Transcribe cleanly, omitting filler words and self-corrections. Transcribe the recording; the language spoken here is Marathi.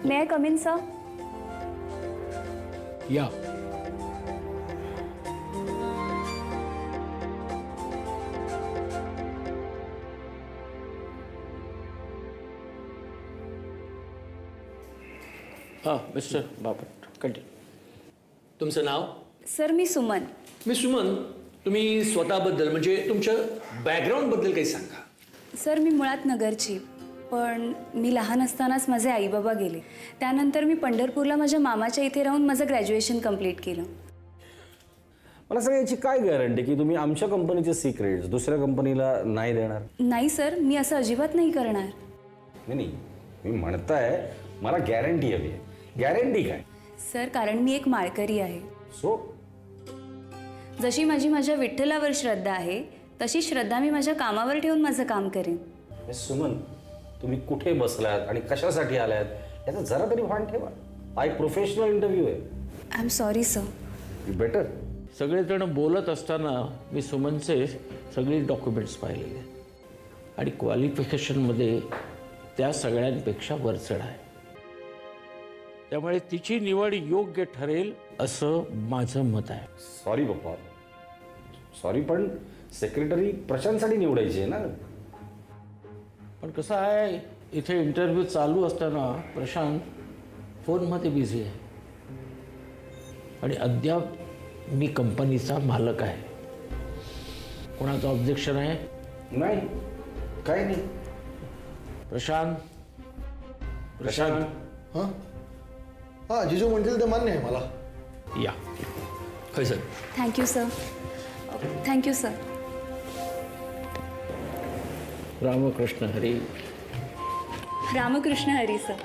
May I come in sir? या. हां मिस्टर बापट कंटिन्यू. तुमचं नाव? सर मी सुमन. मी सुमन. तुम्ही स्वतःबद्दल म्हणजे तुमच्या बॅकग्राऊंडबद्दल काही सांगा. सर मी मुळात नगरची, पण मी लहान असतानाच माझे आईबाबा गेले. त्यानंतर मी पंढरपूरला माझ्या मामाच्या इथे राहून माझं ग्रॅज्युएशन कंप्लीट केलं. मला सांगा, याची काय गॅरंटी की तुम्ही आमच्या कंपनीचे सिक्रेट्स दुसऱ्या कंपनीला नाही देणार? नाही सर, मी असं अजिबात नाही करणार. नाही, मी म्हणताय मला गॅरंटी हवी आहे. गॅरंटी काय? सर कारण मी एक माळकरी आहे. सो जशी माझी माझ्या विठ्ठलावर श्रद्धा आहे, तशी श्रद्धा मी माझ्या कामावर ठेवून माझं काम करेन. सुमन, तुम्ही कुठे बसलात आणि कशासाठी आलात याचं जरा तरी भान ठेवा. हा एक प्रोफेशनल इंटरव्ह्यू आहे. I am sorry sir. You better. सगळेजण बोलत असताना मी सुमनचे सगळे डॉक्युमेंट्स पाहिलेले आणि क्वालिफिकेशनमध्ये त्या सगळ्यांपेक्षा वरचढ आहे. त्यामुळे तिची निवड योग्य ठरेल असं माझं मत आहे. सॉरी पप्पा, सॉरी, पण सेक्रेटरी प्रशांतसाठी निवडायची आहे ना. पण कसं आहे, इथे इंटरव्ह्यू चालू असताना प्रशांत फोनमध्ये बिझी आहे आणि अद्याप मी कंपनीचा मालक आहे. कोणाचं ऑब्जेक्शन आहे? नाही, काय नाही. प्रशांत. प्रशांत हां हां, जिजू म्हणतील ते मान्य आहे मला. या. होय sir. Thank you sir. Thank you sir. Ramkrishna Hari. Ramkrishna Hari sir.